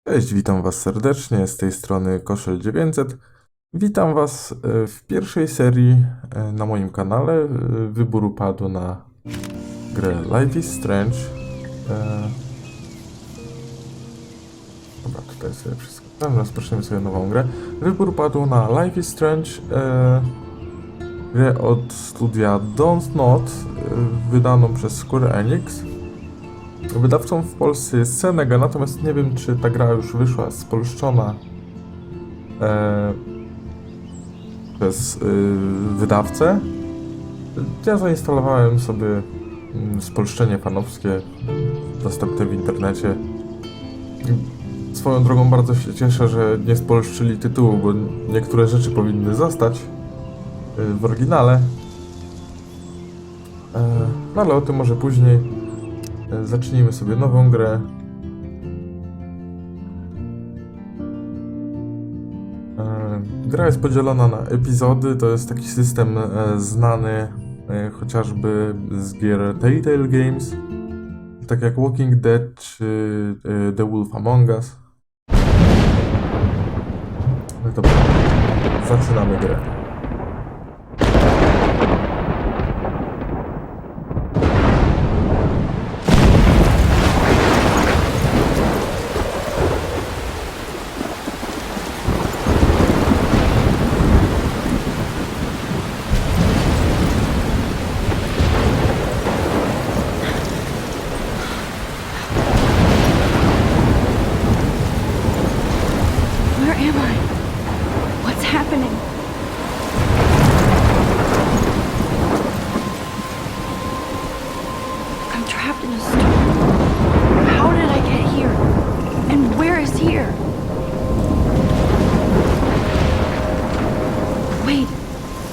Cześć, witam Was serdecznie, z tej strony Koszel 900. Witam Was w pierwszej serii na moim kanale. Wybór upadł na grę Life is Strange. Dobra, tutaj sobie wszystko. Rozpoczniemy sobie nową grę. Wybór padł na Life is Strange, grę od studia Don't Not, wydaną przez Square Enix. Wydawcą w Polsce jest Senega, natomiast nie wiem, czy ta gra już wyszła spolszczona przez wydawcę. Ja zainstalowałem sobie spolszczenie fanowskie dostępne w internecie. Swoją drogą bardzo się cieszę, że nie spolszczyli tytułu, bo niektóre rzeczy powinny zostać w oryginale. No ale o tym może później. Zacznijmy sobie nową grę. Gra jest podzielona na epizody. To jest taki system znany chociażby z gier Telltale Games, tak jak Walking Dead czy The Wolf Among Us. No dobra, zaczynamy grę.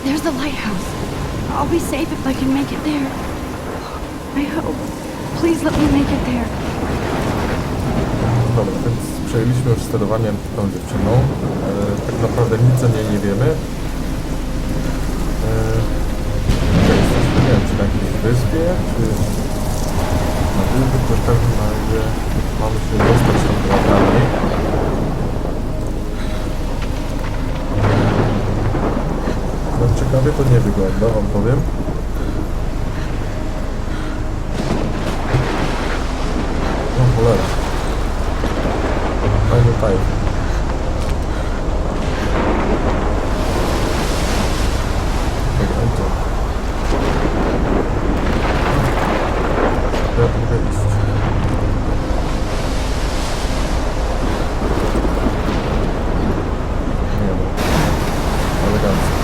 There's the lighthouse. I'll be safe if I can make it there. I hope. Please let me make it there. Dobra, więc przejęliśmy już sterowanie tą dziewczyną. Tak naprawdę nic o niej nie wiemy. Jesteśmy, nie wiem, czy na jakiejś wyspie, czy na wyspie, to w każdym razie mamy się dostać tam drogami. No ciekawie to nie wygląda, wam powiem. O cholera. Fajny tajp. Czekaj, to. Ja mogę iść. Nie wiem. Elegancko.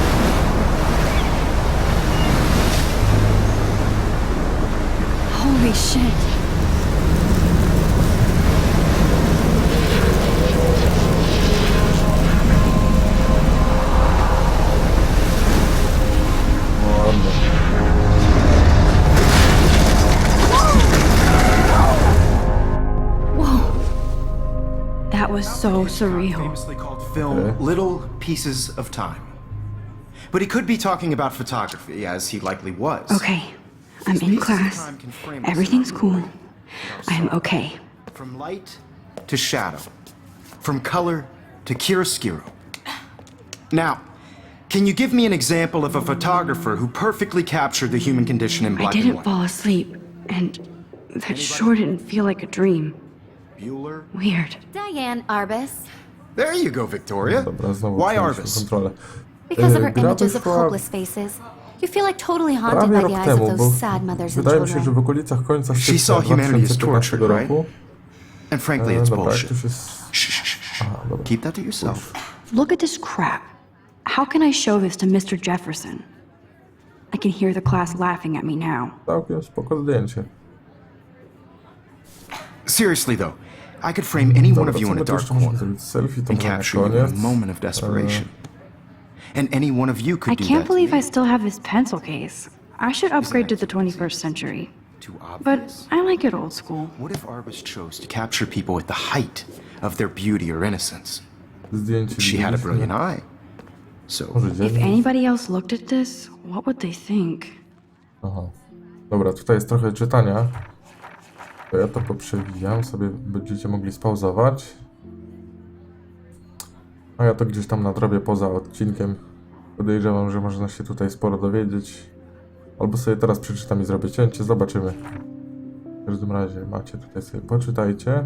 Holy shit. That was so surreal. Famously called film Little Pieces of Time. But he could be talking about photography, as he likely was. Okay, I'm in class. Everything's cool. I'm okay. From light to shadow. From color to chiaroscuro. Now, can you give me an example of a photographer who perfectly captured the human condition in I black and didn't white? fall asleep, and that sure didn't feel like a dream. Bueller? Weird. Diane Arbus. There you go, Victoria. Dobra, znowu Why przejęliśmy Arbus? kontrolę. Because of her Gra images of wyszła hopeless faces. You feel like totally haunted prawie by the rok eyes temu, of bo those sad mothers and wydaje mi się, że children. w okolicach końca She stycznia saw humanity as 2015 tortured, right? roku. And frankly, it's Dobra, jak bullshit. to się... Shh, shh, shh. Aha, dobra. Keep that to yourself. Look at this crap. How can I show this to Mr. Jefferson? I can hear the class laughing at me now. Całkiem spoko zdjęcie. Seriously, though, I could frame any one of you in a Dobra, co dark jeszcze możemy corner zrobić? Selfie to and może na capture you in koniec. a moment of desperation. And any one of you I could do can't that to believe me. I still have this pencil case. I should upgrade to the 21st century. Too But obvious. I like it old school. What if Arbus chose to capture people at the height of their beauty or innocence? Zdjęcie She had a widzieliśmy. brilliant eye. So, Może If dziennik? anybody else looked at this, what would they think? Aha. Dobra, tutaj jest trochę czytania. To ja to poprzewijam, sobie będziecie mogli spauzować. A ja to gdzieś tam nadrobię poza odcinkiem. Podejrzewam, że można się tutaj sporo dowiedzieć. Albo sobie teraz przeczytam i zrobię cięcie, zobaczymy. W każdym razie macie tutaj sobie, poczytajcie.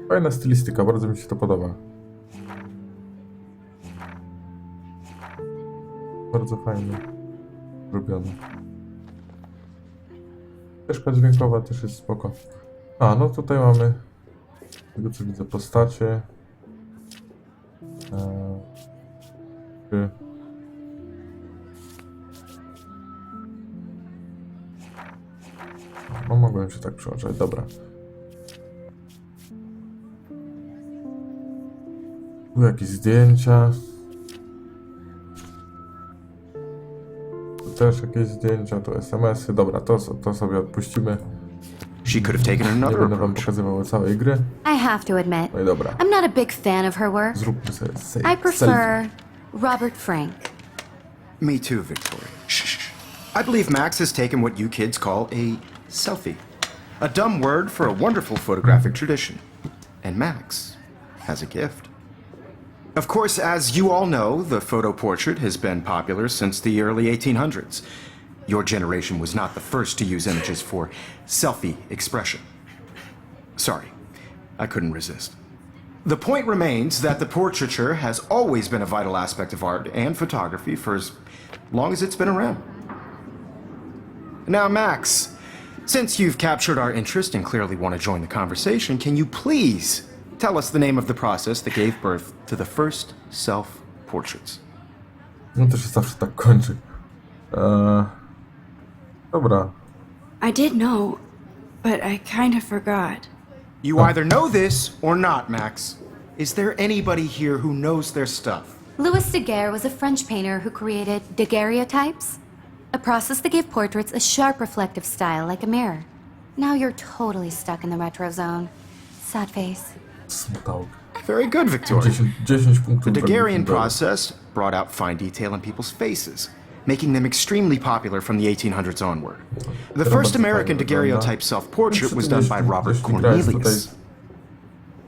Fajna stylistyka, bardzo mi się to podoba. Bardzo fajnie zrobione. Ścieżka dźwiękowa też jest spoko. A, no tutaj mamy, tego co widzę, postacie. Czy... No mogłem się tak przełączać, dobra. Tu jakieś zdjęcia. Tu też jakieś zdjęcia, tu SMS-y. Dobra, to sobie odpuścimy. She could have taken Nie another będę wam approach. pokazywał całej gry. I have to admit, No i dobra. I'm not a big fan of her work. Zróbmy sobie I prefer Robert Frank. Me too, Victoria. Shh. I believe Max has taken what you kids call a selfie. A dumb word for a wonderful photographic tradition. And Max has a gift. Of course, as you all know, the photo portrait has been popular since the early 1800s. Your generation was not the first to use images for selfie expression. Sorry, I couldn't resist. The point remains that the portraiture has always been a vital aspect of art and photography for as long as it's been around. Now, Max, since you've captured our interest and clearly want to join the conversation, can you please tell us the name of the process that gave birth to the first self-portraits? No to się zawsze tak kończy. Dobra. I did know, but I kind of forgot. You either know this or not, Max. Is there anybody here who knows their stuff? Louis Daguerre was a French painter who created daguerreotypes, a process that gave portraits a sharp reflective style like a mirror. Now you're totally stuck in the retro zone. Sad face. Smutałk. Very good, Victoria. 10 punktów. The Daguerrean według process brought out fine detail in people's faces, making them extremely popular from the 1800s onward. The first American daguerreotype self-portrait was done by Robert Cornelius.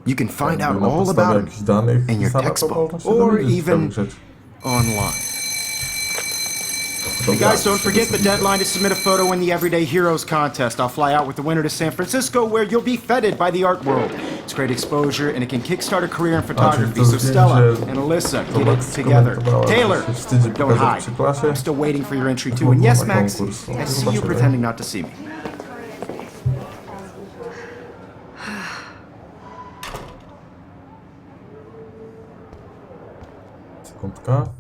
You can find out all about him in your textbook or even online. Hey guys, don't forget the deadline to submit a photo in the Everyday Heroes contest. I'll fly out with the winner to San Francisco, where you'll be feted by the art world. It's great exposure, and it can kickstart a career in photography. So Stella and Alyssa, get it together. Taylor, don't hide. I'm still waiting for your entry too. And yes, Max, I see you pretending not to see me. Sekundka.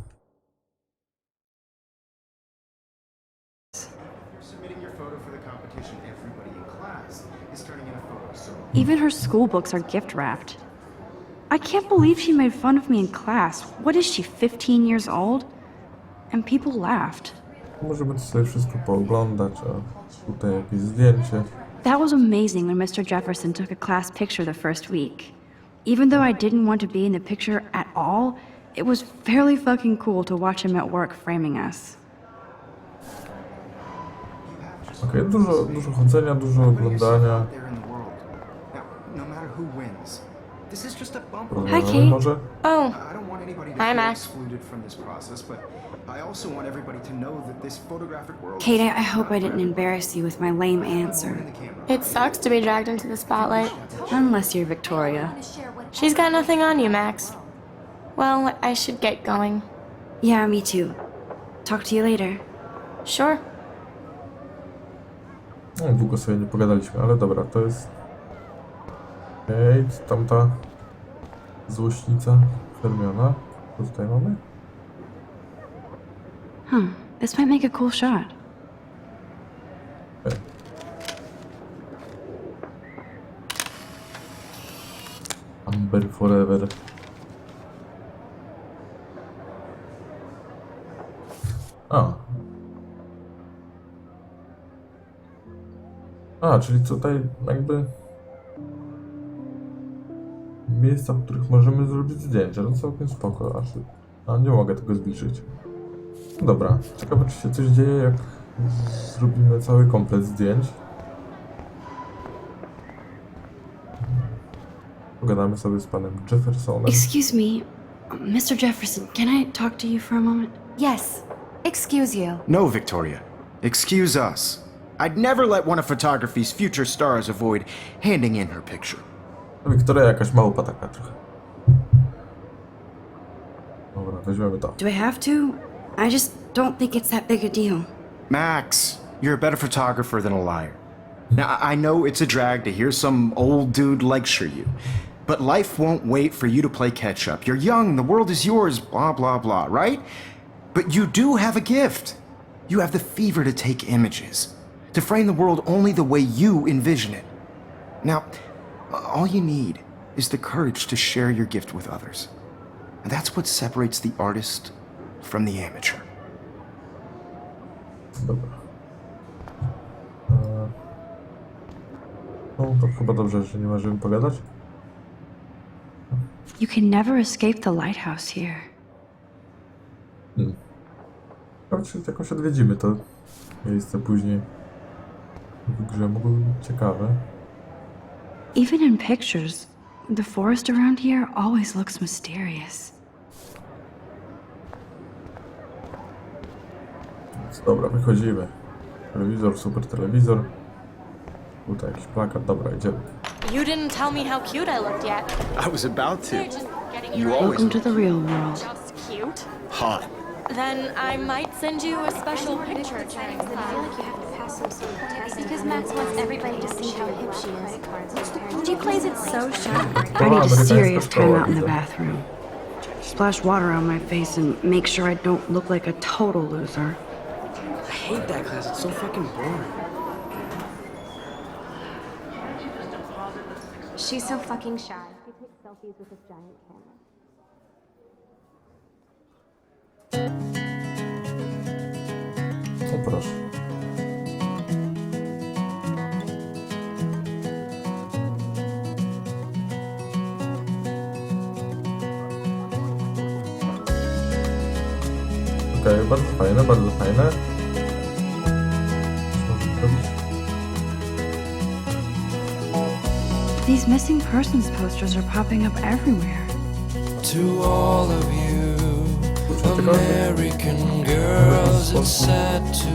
Submitting your photo for the competition, everybody in class is turning in a photo. So Even her school books are gift wrapped. I can't believe she made fun of me in class. What is she, 15 years old? And people laughed. Możemy to sobie wszystko pooglądać, a tutaj jakieś zdjęcie. That was amazing when Mr. Jefferson took a class picture the first week. Even though I didn't want to be in the picture at all, it was fairly fucking cool to watch him at work framing us. Okej, dużo chodzenia, dużo oglądania. there in the world. Now, no matter who wins, this is just a bump. Hi, Kate. Może? Oh, I don't want anybody to Hi, feel Max. excluded from this process, but I also want everybody to know that this photographic world Kate, I hope I didn't embarrass you with my lame answer. in the camera. it sucks to be dragged into the spotlight. Unless you're Victoria. She's got nothing on you, Max. Well, I should get going. Yeah, me too. Talk to you later. Sure. No, długo sobie nie pogadaliśmy, ale dobra, to jest... Okej, tamta złośnica Hermiona. Co tutaj mamy? This might make a cool shot. Okej. Amber Forever. Czyli tutaj jakby miejsca, w których możemy zrobić zdjęcia, no całkiem spoko, a nie mogę tego zbliżyć. Dobra, ciekawe czy się coś dzieje, jak zrobimy cały komplet zdjęć. Pogadamy sobie z panem Jeffersonem. Excuse me, Mr. Jefferson, can I talk to you for a moment? Yes. Excuse you. No, Victoria. Excuse us. I'd never let one of photography's future stars avoid handing in her picture. Wiktoria jakaś małpa taka trochę. Dobra, weźmiemy to. Do I have to? I just don't think it's that big a deal. Max, you're a better photographer than a liar. Now, I know it's a drag to hear some old dude lecture you, but life won't wait for you to play catch up. You're young, the world is yours, blah, blah, blah, right? But you do have a gift. You have the fever to take images, to frame the world only the way you envision it. Now, all you need is the courage to share your gift with others. And that's what separates the artist from the amateur. Dobra. No to chyba dobrze, że nie możemy pogadać. You can never escape the lighthouse here. Czy jakoś odwiedzimy to miejsce później. W grze mogło być ciekawe. Even in pictures, the forest around here always looks mysterious. Więc dobra, wychodzimy. Telewizor, super telewizor. Tutaj jakiś plakat, dobra, idziemy. You didn't tell me how cute I looked yet. I was about to. You're just getting You your always Welcome to the real world. just cute. hot. Then I might send you a special picture. Because Max wants everybody to see how hip she is. She plays it so sharp. I need a amerykańska serious szkoła, time out in the widzę. bathroom. Splash water on my face and make sure I don't look like a total loser. I hate that class. It's so fucking boring. She's so fucking shy. She takes selfies with this giant camera. No proszę. Okej, bardzo fajne, bardzo fajne. Co można zrobić? These missing persons posters are popping up everywhere. To all of you Kurczę, ciekawe, American girls, it's sad to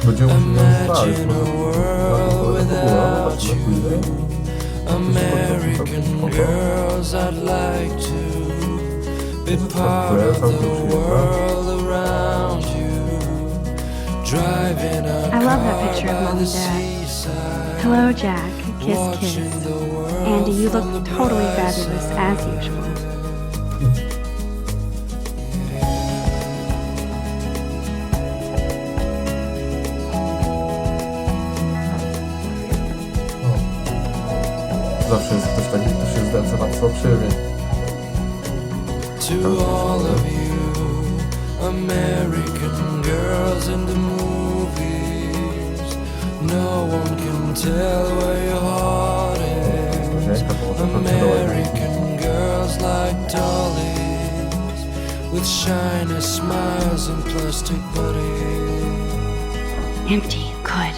będziemy musieli ją znaleźć, imagine może a world na to without później. you. American girls, I'd like to be part of the world around you. Driving a I love that car picture of by Mom the and Dad. seaside, Hello, Jack. Kiss, watching kiss. the world Andy, you from look the totally bright fabulous, side. as usual. Zawsze jest ktoś taki, kto się zdęca na fałszywie. To all of you American girls in the movies, no one can tell where your heart is. American girls like dollies with shiny smiles and plastic bodies. Empty. Good.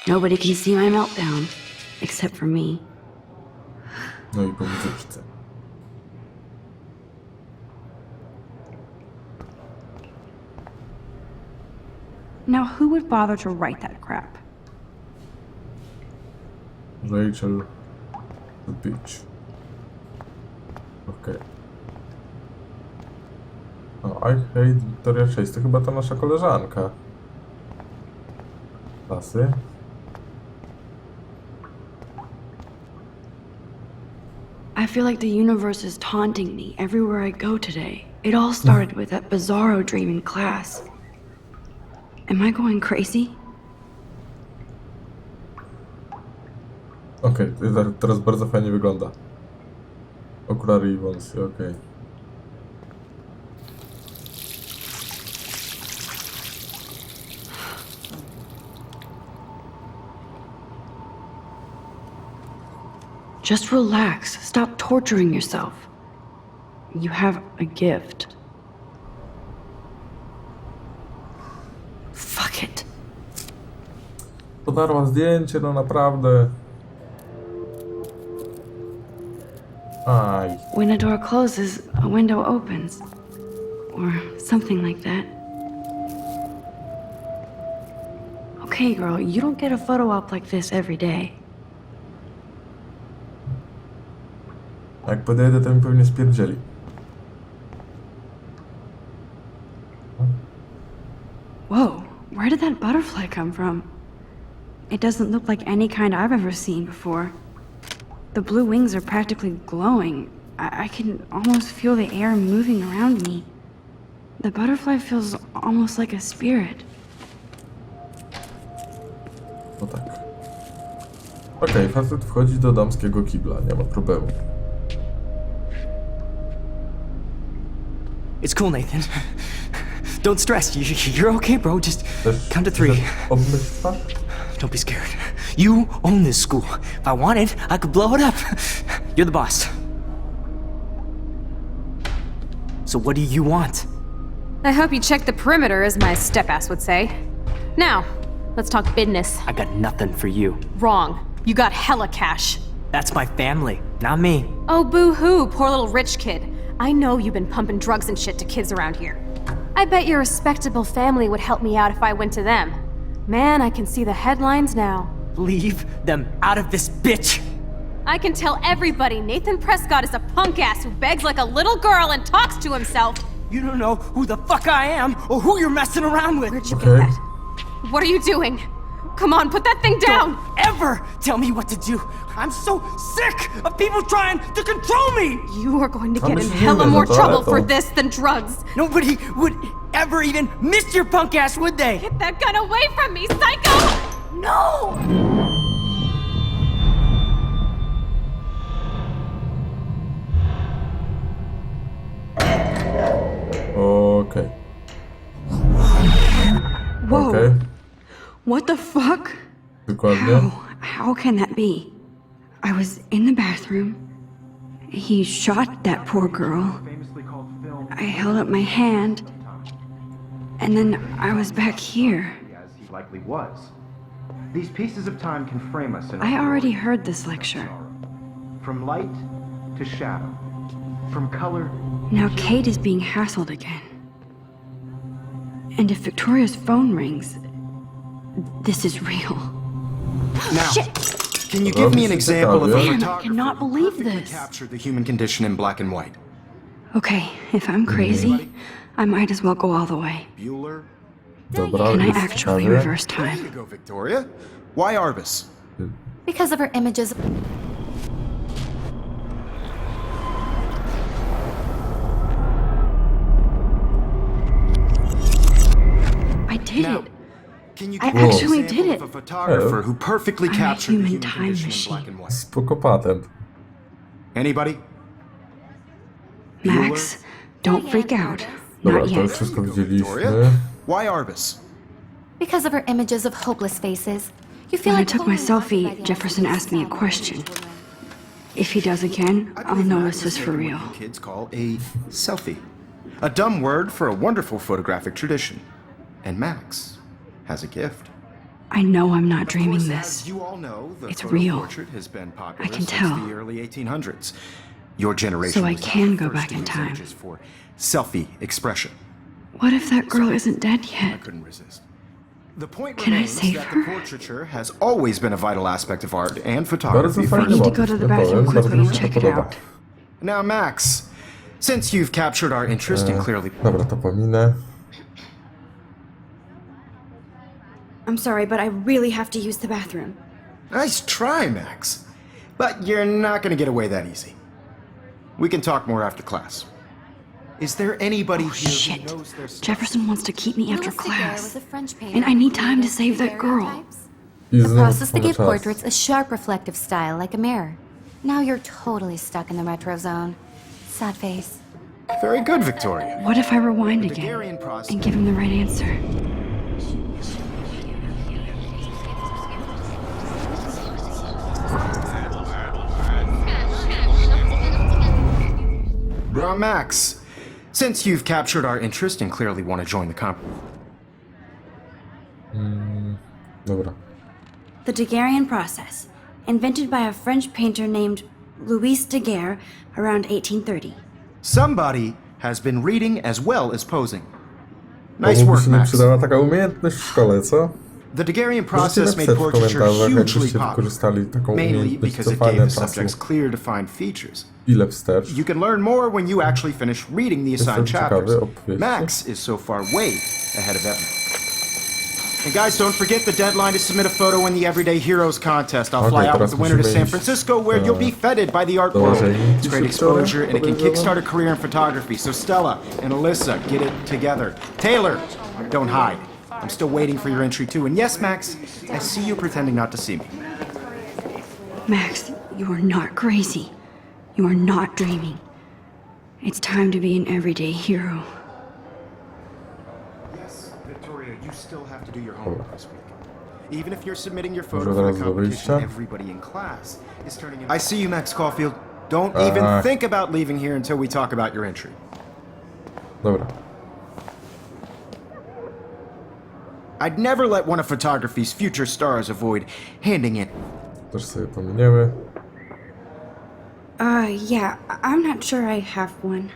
Nobody can see my meltdown. Except for me. No i po muzyczce. Now, who would bother to write that crap? Rachel the Beach. Okej. No, I hate Victoria 6. To chyba ta nasza koleżanka. Klasy. I feel like the universe is taunting me everywhere I go today. It all started with that bizarro dream in class. Am I going crazy? Okej, teraz bardzo fajnie wygląda. Okulary i wąsy, okej. Just relax. Stop torturing yourself. You have a gift. Fuck it. Podarła zdjęcie, no naprawdę. Aj. When a door closes, a window opens. Or something like that. Okay, girl, you don't get a photo op like this every day. Jak podejdę, to mi pewnie spierdzieli. Whoa, where did that butterfly come from? It doesn't look like any kind I've ever seen before. The blue wings are practically glowing. I can almost feel the air moving around me. The butterfly feels almost like a spirit. No tak. Okej, facet wchodzi do damskiego kibla, nie ma problemu. It's cool, Nathan. Don't stress. You're okay, bro. Just Też count to 3. obmyć twarz? Don't be scared. You own this school. If I wanted, I could blow it up. You're the boss. So what do you want? I hope you checked the perimeter, as my step-ass would say. Now, let's talk business. I got nothing for you. Wrong. You got hella cash. That's my family, not me. Oh, boo-hoo, poor little rich kid. I know you've been pumping drugs and shit to kids around here. I bet your respectable family would help me out if I went to them. Man, I can see the headlines now. Leave them out of this bitch! I can tell everybody Nathan Prescott is a punk ass who begs like a little girl and talks to himself. You don't know who the fuck I am or who you're messing around with. Where'd you get Okay. that? What are you doing? Come on, put that thing down! Don't ever tell me what to do. I'm so sick of people trying to control me. You are going to I'm get in just hella human, more that's trouble alright, for though. this than drugs. Nobody would ever even miss your punk ass, would they? Get that gun away from me, psycho! No! Okej. Whoa. Okej. What the fuck? Dokładnie. How can that be? I was in the bathroom. He shot that poor girl. I held up my hand. And then I was back here. As he likely was. These pieces of time can frame us in I already heard this lecture. from light to shadow, from color. Now Kate is being hassled again. And if Victoria's phone rings, this is real. Now, Shit! can you give me an example of a Damn, I photographer cannot who believe perfectly this. captured the human condition in black and white? Okay, if I'm crazy, I might as well go all the way. Bueller. Dobra, Can I jest actually ciekawie. reverse There time? you go, Victoria. Why Arbus? Because of her images. I did Now, it. can you I give me an actually example did of a it. photographer who perfectly I'm a captured the human human time condition in black machine. and white? Spoko patent. Anybody? Max, don't freak out. Dobra, Not to już yet. wszystko Victoria. widzieliśmy. Why Arbus? Because of her images of hopeless faces. You feel When I like took my totally selfie, haunted by the Jefferson ideas asked me a of question. woman. If he does again, I I'll believe know Max this is for taken real. what you kids call a selfie. A dumb word for a wonderful photographic tradition. And Max has a gift. I know I'm not Of dreaming course, this. As you all know, the It's photo real. portrait has been popular I can since tell. the early 1800s. Your generation So I was the can go first back to in use time. images for selfie expression. What if that girl isn't dead I yet? couldn't resist. The point Can I remains save that her? the portraiture has always been a vital aspect of art and Bardzo photography for fajny need to motyw, go to the nie bathroom powiem, bardzo quickly mi and się check to it podoba. out. Now, Max, since you've captured our interest and clearly Dobra, to pominę. I'm sorry, but I really have to use the bathroom. Nice try, Max. But you're not gonna get away that easy. We can talk more after class. Is there anybody Oh, here shit. who knows their stuff? Jefferson wants to keep me after Louis Daguerre was class. a French painter And I need time to who save that created girl. daguerreotypes. I A znowu process to mamy give czas. portraits a sharp reflective style like a mirror. Now you're totally stuck in the retro zone. Sad face. Very good, Victoria. What if I rewind The again Daguerrean process. and give him the right answer? Now, Max, since you've captured our interest and clearly want to join the comp. Dobra. The Daguerrean process, invented by a French painter named Louis Daguerre, around 1830. Somebody has been reading as well as posing. Nice Komu by work, się nie Max. przydała taka umiejętność w szkole, co? The Daguerrean Możecie process made napisać w portraiture komentarzach, hugely jakbyście popular, wykorzystali taką mainly umiejętność because it cofania gave the czasu subjects clear, defined features. chwilę wstecz. You can learn more when you actually finish reading the assigned Jestem ciekawy chapters. opowieści. Max is so far way ahead of everyone. And guys, don't forget the deadline to submit a photo in the Everyday Heroes contest. I'll fly out with the winner to San Francisco, where you'll be feted by the art world. It's great exposure, and it can kickstart a career in photography. So Stella and Alyssa, get it together. Taylor, don't hide. I'm still waiting for your entry too. And yes, Max, I see you pretending not to see me. Max, you are not crazy. You are not dreaming. It's time to be an everyday hero. Yes, Victoria, you still have to do your homework this week. Even if you're submitting your photo Może for zaraz the do competition, wyjścia? everybody in class is turning in. I see you, Max Caulfield. Don't even think about leaving here until we talk about your entry. Dobra. I'd never let one of photography's future stars avoid handing in. Też sobie pominiemy. Yeah, I'm not sure I have one.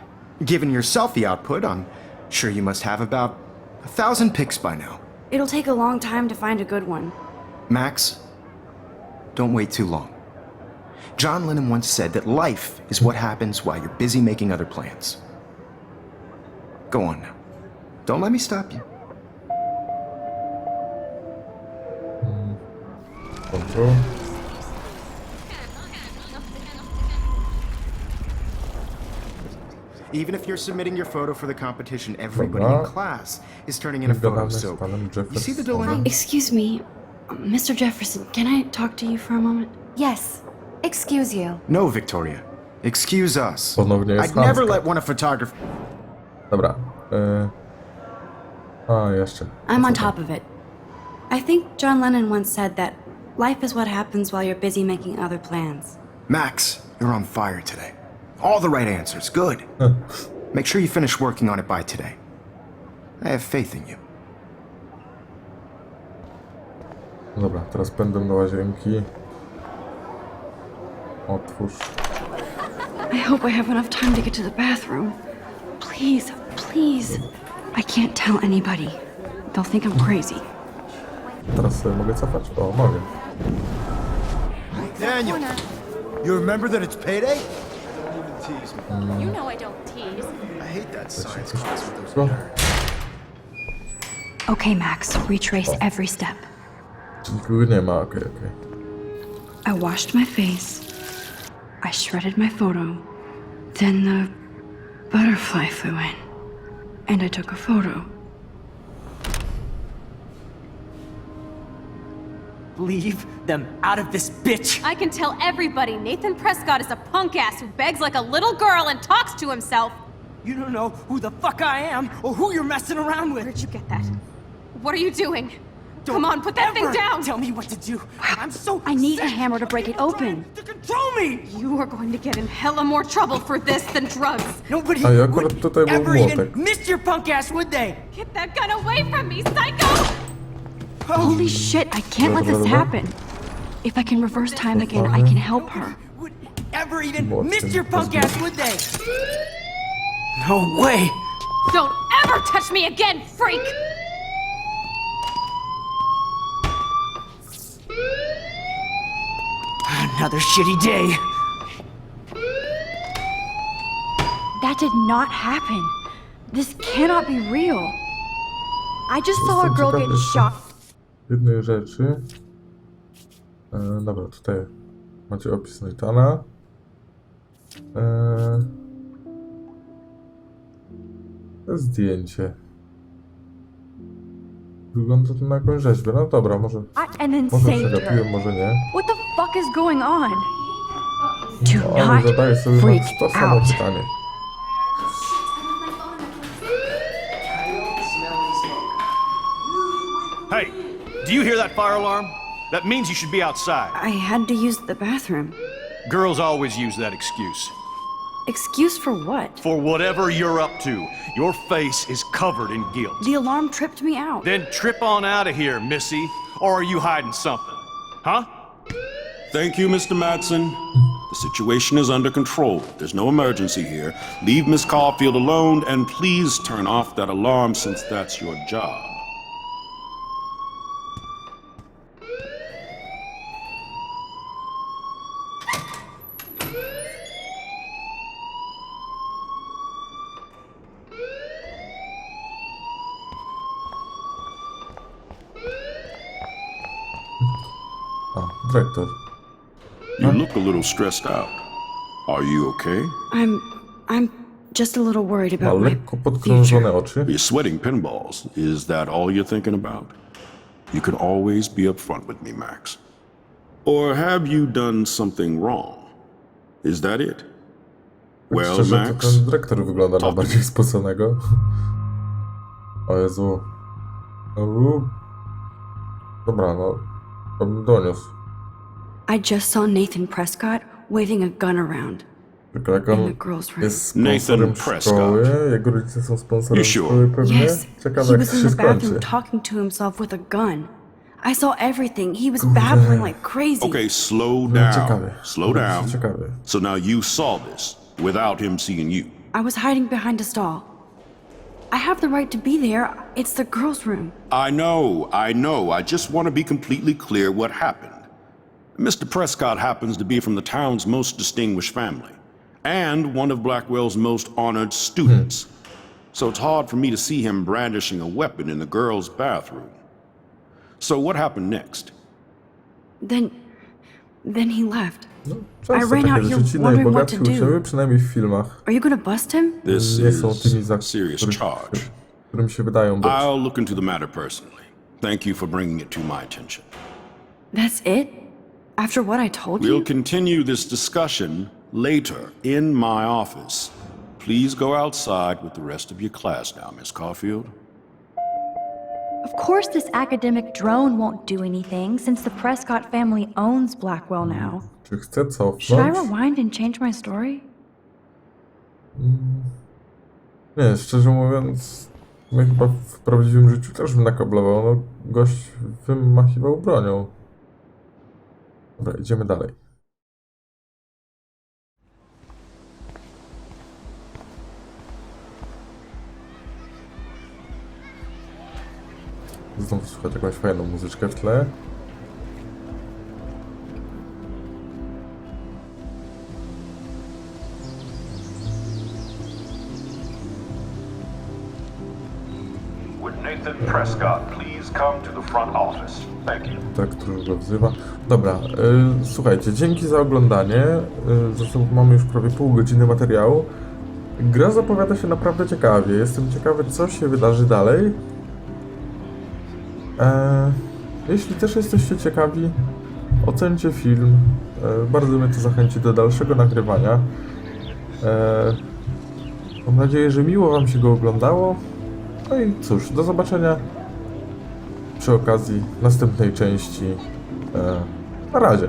Given your selfie output, I'm sure you must have about 1,000 pics by now. It'll take a long time to find a good one. Max, don't wait too long. John Lennon once said that life is what happens while you're busy making other plans. Go on now. Don't let me stop you. Kontrol. Even if you're submitting your photo for the competition, everybody in Dobra. class is turning in a photo, Gadamy z so panem you see the dilemma? Jeffersonem. Excuse me, Mr. Jefferson, can I talk to you for a moment? Yes. Excuse you. No, Victoria. Excuse us. Ponownie jest I'd never chamska. let one of photography... Dobra. A, jeszcze. I'm on top of it. I think John Lennon once said that life is what happens while you're busy making other plans. Max, you're on fire today. All the right answers. Good. Make sure you finish working on it by today. I have faith in you. Dobra, teraz pędzę do łazienki. Otwórz. I hope I have enough time to get to the bathroom. Please, please. I can't tell anybody. They'll think I'm crazy. Teraz sobie mogę cofać? O, mogę. Daniel, you remember that it's payday? You know I don't tease. I hate that science class with those Co? Okay, Max, retrace every step. Czyli nikogo nie ma, okej. I washed my face. I shredded my photo. Then the butterfly flew in. And I took a photo. Leave them out of this bitch! I can tell everybody Nathan Prescott is a punk ass who begs like a little girl and talks to himself. You don't know who the fuck I am or who you're messing around with! Where'd you get that? What are you doing? Come on, put that thing Ever down! Tell me what to do! I'm so I need a sick hammer to break it open. to control me! You are going to get in hella more trouble for this than drugs. Nobody A ja akurat would tutaj był ever młotek. even miss your punk ass, would they? Get that gun away from me, psycho! Holy shit, I can't let this happen. If I can reverse time again, I can help her. Would ever even What miss the your punk fuck? ass, would they? No way! Don't ever touch me again, freak! Another shitty day. That did not happen. This cannot be real. I just saw a Jestem girl ciekawy get jeszcze shot. jednej rzeczy. Dobra, tutaj macie opis Nathana. To zdjęcie. Wygląda to na jakąś rzeźbę. No dobra, może And then może saved her. przegapiłem, może nie. What the fuck is going on? Do Ale not zadaję sobie freak to samo out. pytanie. Hey, do you hear that fire alarm? That means you should be outside. I had to use the bathroom. Girls always use that excuse. Excuse for what? For whatever you're up to, your face is covered in guilt. The alarm tripped me out. Then trip on out of here, Missy. Or are you hiding something? Huh? Thank you, Mr. Madsen. The situation is under control. There's no emergency here. Leave Miss Caulfield alone, and please turn off that alarm since that's your job. Dyrektor. You look a little stressed out. Are you okay? I'm just a little worried Ma about my lekko podkrążone future. oczy. You're sweating pinballs. Is that all you're thinking about? You can always be upfront with me, Max. Or have you done something wrong? Is that it? Well, Szczerze, to Max, ten dyrektor wygląda na talk to bardziej me. spoconego. O Jezu. Dobra, no. To bym doniósł. I just saw Nathan Prescott waving a gun around. Tylko jak In on the girls' room. jest sponsorem Nathan Prescott. szkoły, jego rodzice są sponsorem You sure? szkoły pewnie. Yes, Ciekawe he jak was to in się the bathroom skończy. talking to himself with a gun. I saw everything. He was babbling like crazy. Okay, slow No, down. ciekawe. Slow down. Ciekawe. So now you saw this without him seeing you. I was hiding behind a stall. I have the right to be there. It's the girls' room. I know. I just want to be completely clear what happened. Mr. Prescott happens to be from the town's most distinguished family, and one of Blackwell's most honored students. So it's hard for me to see him brandishing a weapon in the girls' bathroom. So what happened next? Then he left. No, I często ran takie out here rzeczy wondering what najbogatsi to do. uczniowie, przynajmniej w filmach, Are you gonna bust him? This nie są tymi, is za a serious charge. którym się wydają być. I'll look into the matter personally. Thank you for bringing it to my attention. That's it? After what I told We'll you? continue this discussion later in my office. Please go outside with the rest of your class now, Miss Caulfield. Of course this academic drone won't do anything, since the Prescott family owns Blackwell now. Czy chcę Should I cofnąć? rewind and change my story? Nie, szczerze mówiąc, my chyba w prawdziwym życiu też bym nakablował. No, gość wymachiwał bronią. Dobra, idziemy dalej. Znowu słychać jakąś fajną muzyczkę w tle. Would Nathan Prescott please come to the front office? Thank you. Tak, który go wzywa. Dobra, słuchajcie, dzięki za oglądanie. Za sobą mamy już prawie pół godziny materiału. Gra zapowiada się naprawdę ciekawie. Jestem ciekawy, co się wydarzy dalej. Jeśli też jesteście ciekawi, ocencie film. Bardzo mnie to zachęci do dalszego nagrywania. Mam nadzieję, że miło wam się go oglądało. No i cóż, do zobaczenia przy okazji następnej części. Na razie.